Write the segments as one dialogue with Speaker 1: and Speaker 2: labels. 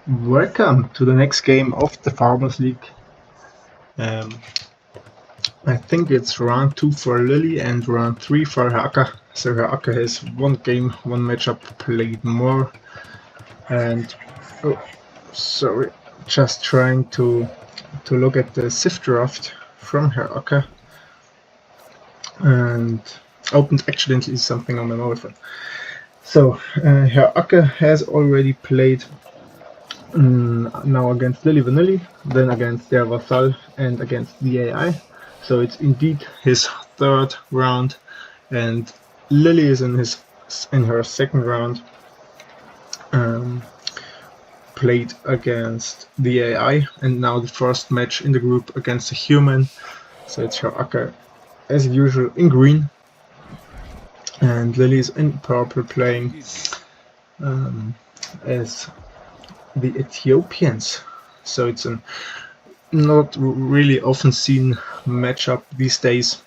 Speaker 1: Welcome to the next game of the Farmers League. Um, I think it's round 2 for Lily and round 3 for Herr. So Herr has one game, one matchup played more. And oh, sorry, just trying to look at the Sif draft from Herr and opened accidentally something on my mobile phone. So Herr has already played now against Lily Vanilli, then against Der Vassal, and against the AI. So it's indeed his third round, and Lily is in her second round. Played against the AI, and now the first match in the group against a human. So it's her Acker, as usual, in green, and Lily is in purple, playing as the Ethiopians. So it's a not really often seen matchup these days.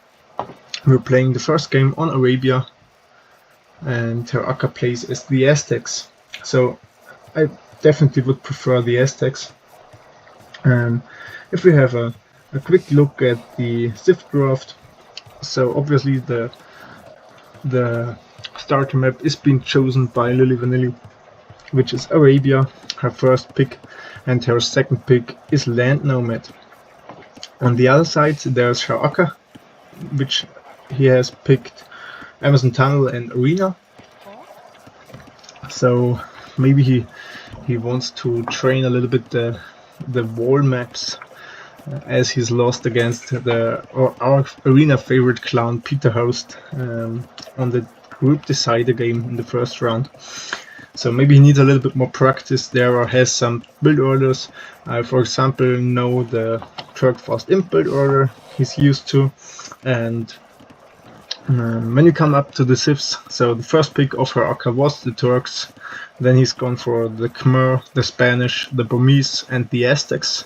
Speaker 1: We're playing the first game on Arabia, and Herr Acker plays as the Aztecs. So I definitely would prefer the Aztecs. If we have a quick look at the Sif draft, so obviously the starter map is being chosen by Lily Vanilli, which is Arabia, her first pick, and her second pick is Land Nomad. On the other side there's Herr Acker, which he has picked Amazon Tunnel and Arena. So maybe he wants to train a little bit the wall maps, as he's lost against our Arena favorite clown Peter Host on the group decider game in the first round. So maybe he needs a little bit more practice there, or has some build orders. For example, know the Turk Fast Imp build order he's used to. And when you come up to the Sifs, so the first pick of Herr Acker was the Turks. Then he's gone for the Khmer, the Spanish, the Burmese, and the Aztecs.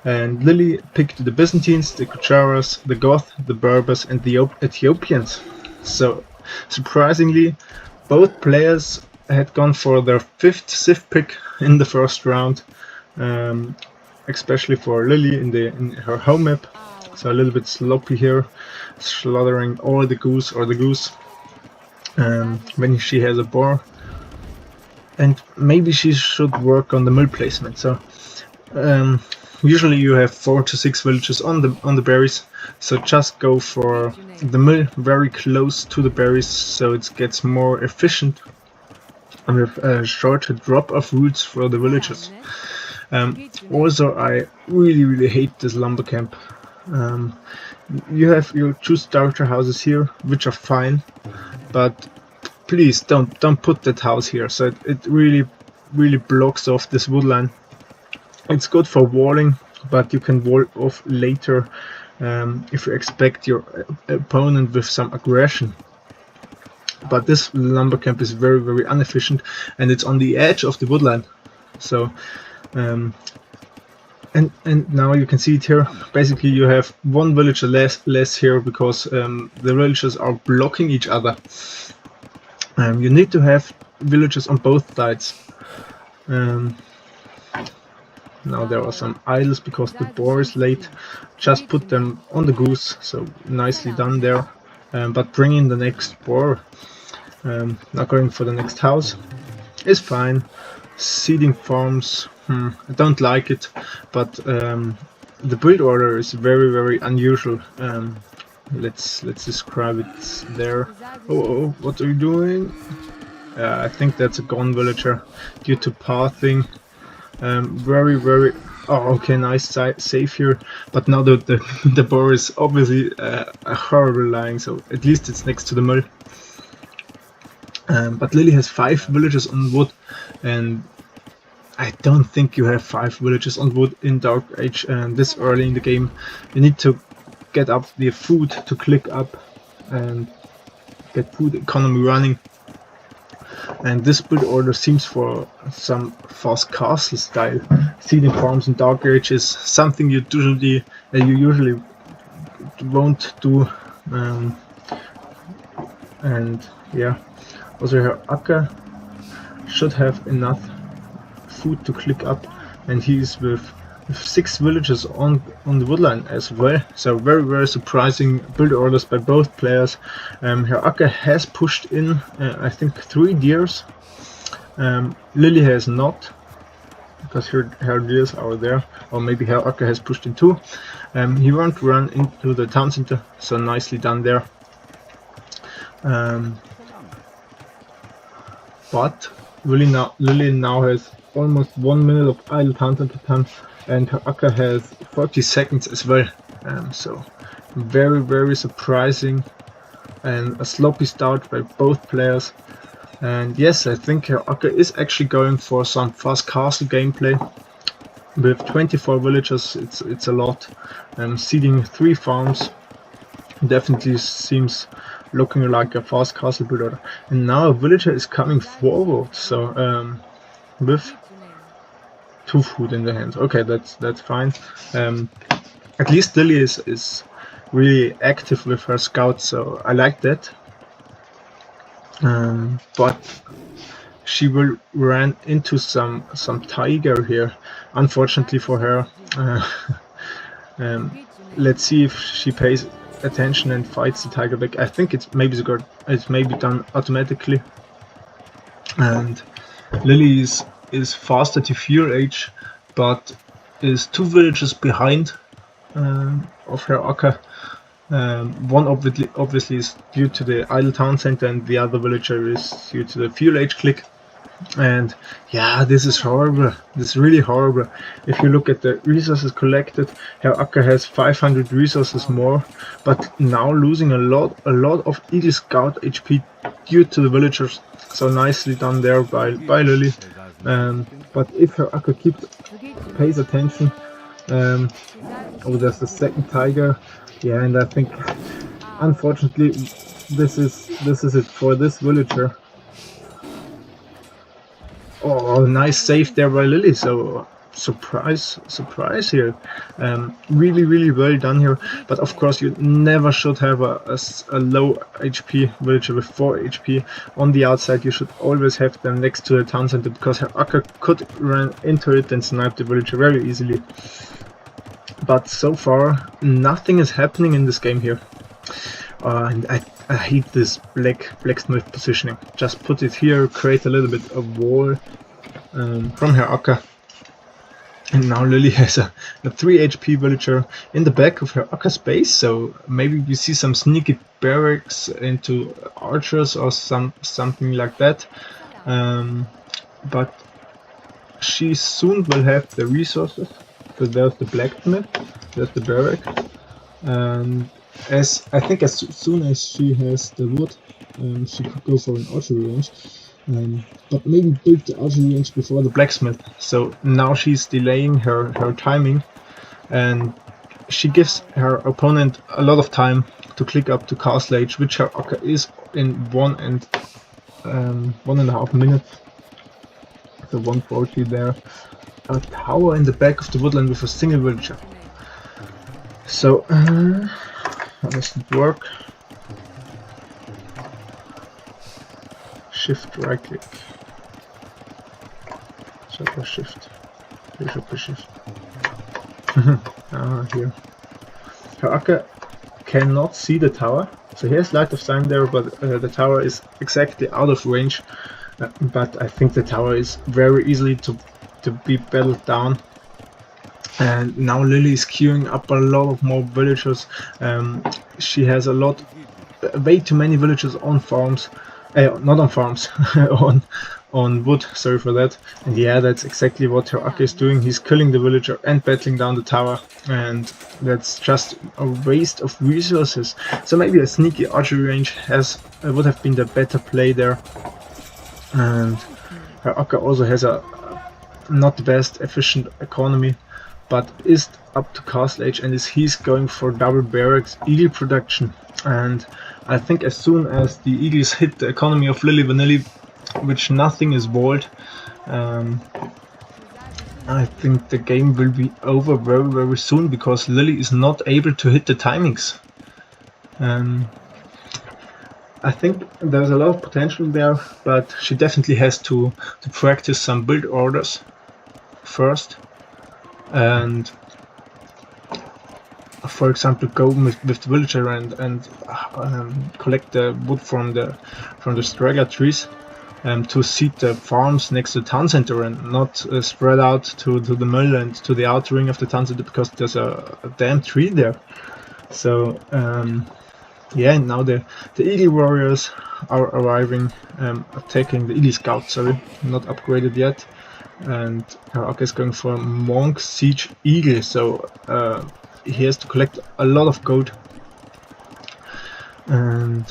Speaker 1: And Lily picked the Byzantines, the Gujaras, the Goth, the Berbers, and the Ethiopians. So surprisingly, both players had gone for their fifth Sif pick in the first round, especially for Lily in her home map. So a little bit sloppy here, slaughtering all the goose when she has a boar. And maybe she should work on the mill placement. So usually you have 4 to 6 villages on the berries, so just go for the mill very close to the berries, so it gets more efficient with a shorter drop of roots for the villagers. Also, I really hate this lumber camp. You have your 2 starter houses here, which are fine, but please don't put that house here. So it really blocks off this woodline. It's good for walling, but you can wall off later if you expect your opponent with some aggression. But this lumber camp is very inefficient, and it's on the edge of the woodline. So and now you can see it here. Basically you have one villager less here because the villagers are blocking each other. You need to have villagers on both sides. Now there are some idols because the boar is late. Just put them on the goose, so nicely done there. But bring in the next boar. Now going for the next house is fine. Seeding farms, I don't like it, but the build order is very unusual. Let's describe it there. Oh, what are you doing? I think that's a gone villager due to pathing. Very oh, okay, nice save here, but now the boar is obviously a horrible lying, so at least it's next to the mill. But Lily has 5 villages on wood, and I don't think you have 5 villages on wood in Dark Age this early in the game. You need to get up the food to click up and get food economy running. And this build order seems for some fast castle style. Seeding farms in Dark Age is something you usually won't do. And yeah, also Herr Acker should have enough food to click up, and he's with 6 villagers on the woodline as well. So very surprising build orders by both players. Herr Acker has pushed in I think 3 deers. Lily has not, because her deers are there, or maybe Herr Acker has pushed in 2. He won't run into the town center, so nicely done there. But Lily now has almost 1 minute of idle town center time, and Herr Acker has 40 seconds as well. So very surprising and a sloppy start by both players. And yes, I think Herr Acker is actually going for some fast castle gameplay. With 24 villagers, it's a lot. Seeding 3 farms definitely seems looking like a fast castle builder. And now a villager is coming forward, so with 2 food in the hands. Okay, that's fine. At least Lily is really active with her scouts, so I like that. But she will run into some tiger here, unfortunately for her. Let's see if she pays attention and fights the tiger back. I think it's maybe done automatically, and Lily is faster to fuel age, but is 2 villages behind of Herr Acker. One obviously is due to the idle town center, and the other villager is due to the fuel age click. And yeah, this is horrible. This is really horrible. If you look at the resources collected, Herr Acker has 500 resources more, but now losing a lot of Eagle Scout HP due to the villagers. So nicely done there by Lily. But if Herr Acker pays attention, oh, there's the second tiger. Yeah, and I think unfortunately this is it for this villager. Oh, nice save there by Lily. So surprise here. Really well done here. But of course you never should have a low HP villager with 4 HP on the outside. You should always have them next to the town center, because Herr Acker could run into it and snipe the villager very easily. But so far nothing is happening in this game here. And I hate this blacksmith positioning. Just put it here, create a little bit of wall from Herr Acker. And now Lily has a 3 HP villager in the back of Herr Acker's base, so maybe we see some sneaky barracks into archers or something like that. But she soon will have the resources. So there's the blacksmith, there's the barrack, and as soon as she has the wood, she could go for an archery range, but maybe build the archery range before the blacksmith. So now she's delaying her timing, and she gives her opponent a lot of time to click up to castle age, which Herr Acker is in 1.5 minutes. So 140 there. A tower in the back of the woodland with a single villager. So how does it work? Shift right click. Super shift. Shift. Here. Herr Acker cannot see the tower. So he has light of sign there, but the tower is exactly out of range. But I think the tower is very easily to be battled down. And now Lily is queuing up a lot of more villagers. She has way too many villagers on farms. Not on farms, on wood, sorry for that. And yeah, that's exactly what Herr Acker is doing. He's killing the villager and battling down the tower, and that's just a waste of resources. So maybe a sneaky archery range would have been the better play there. And Herr Acker also has not the best efficient economy, but is up to castle age, and he's going for double barracks eagle production. And I think as soon as the eagles hit the economy of Lily Vanilli, which nothing is walled, I think the game will be over very soon, because Lily is not able to hit the timings. I think there's a lot of potential there, but she definitely has to practice some build orders. first, and for example go with the villager and collect the wood from the straggler trees to seed the farms next to the town center and not spread out to the mill and to the outer ring of the town center, because there's a damn tree there. So yeah, and now the eagle warriors are arriving, attacking the eagle scout, sorry, not upgraded yet, and Acker is going for monk siege eagle, so he has to collect a lot of gold, and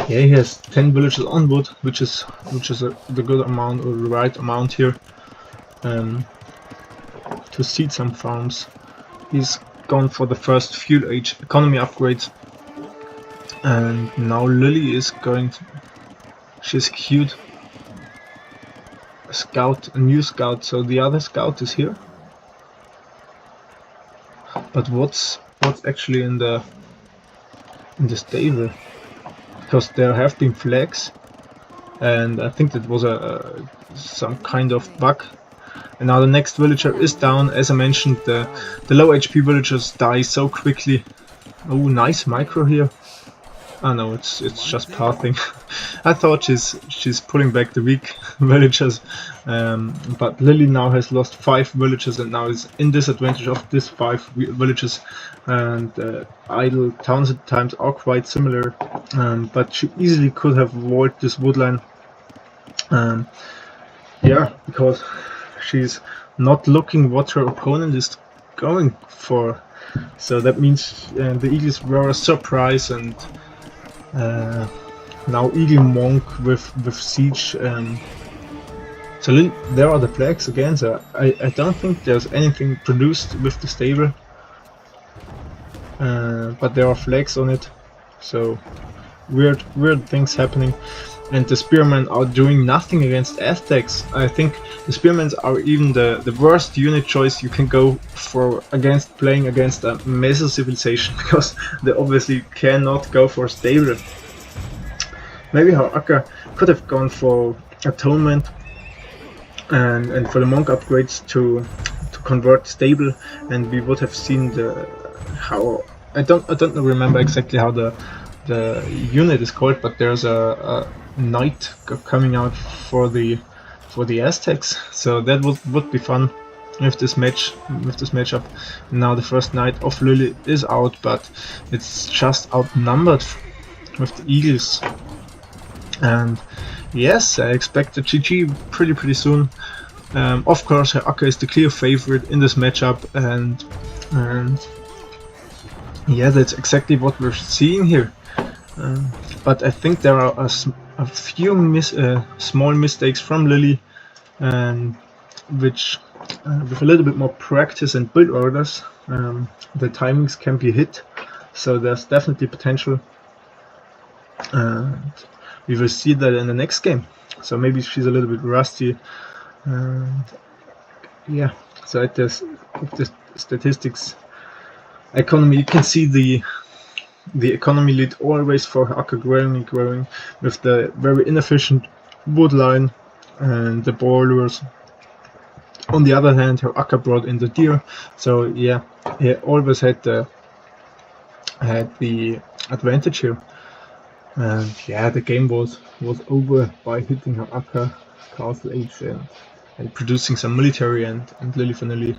Speaker 1: yeah, he has 10 villages on wood, which is the good amount, or the right amount here, to seed some farms. He's gone for the first fuel age economy upgrades, and now Lily is going to, she's cute, a new scout, so the other scout is here. But what's actually in the stable? Because there have been flags, and I think that was some kind of bug. And now the next villager is down. As I mentioned, the low HP villagers die so quickly. Oh, nice micro here. Oh no, it's just pathing. I thought she's pulling back the weak villagers, but Lily now has lost 5 villagers and now is in disadvantage of these 5 villagers, and idle town times are quite similar, but she easily could have avoided this woodline. Yeah, because she's not looking what her opponent is going for, so that means the eagles were a surprise, and now eagle monk with siege. So there are the flags again, so I don't think there's anything produced with the stable, but there are flags on it, so weird things happening. And the spearmen are doing nothing against Aztecs. I think the spearmen are even the worst unit choice you can go for against playing against a Meso civilization, because they obviously cannot go for stable. Maybe Herr Acker could have gone for atonement and for the monk upgrades to convert stable, and we would have seen how I don't remember exactly how the unit is called, but there's a knight coming out for the Aztecs, so that would be fun with this matchup. Now the first knight of Lily is out, but it's just outnumbered with the eagles. And yes, I expect a GG pretty soon. Of course, Herr Acker is the clear favorite in this matchup, and yeah, that's exactly what we're seeing here. But I think there are a few small mistakes from Lily, which with a little bit more practice and build orders, the timings can be hit. So there's definitely potential. We will see that in the next game. So maybe she's a little bit rusty. Yeah, so at the statistics economy, you can see the economy lead always for Acker growing and growing, with the very inefficient wood line and the borders. On the other hand, Herr Acker brought in the deer, so yeah, he always had the advantage here. And yeah, the game was over by hitting Herr Acker castle age and producing some military, and Lily finally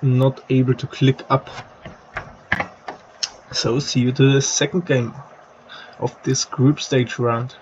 Speaker 1: not able to click up. So see you to the second game of this group stage round.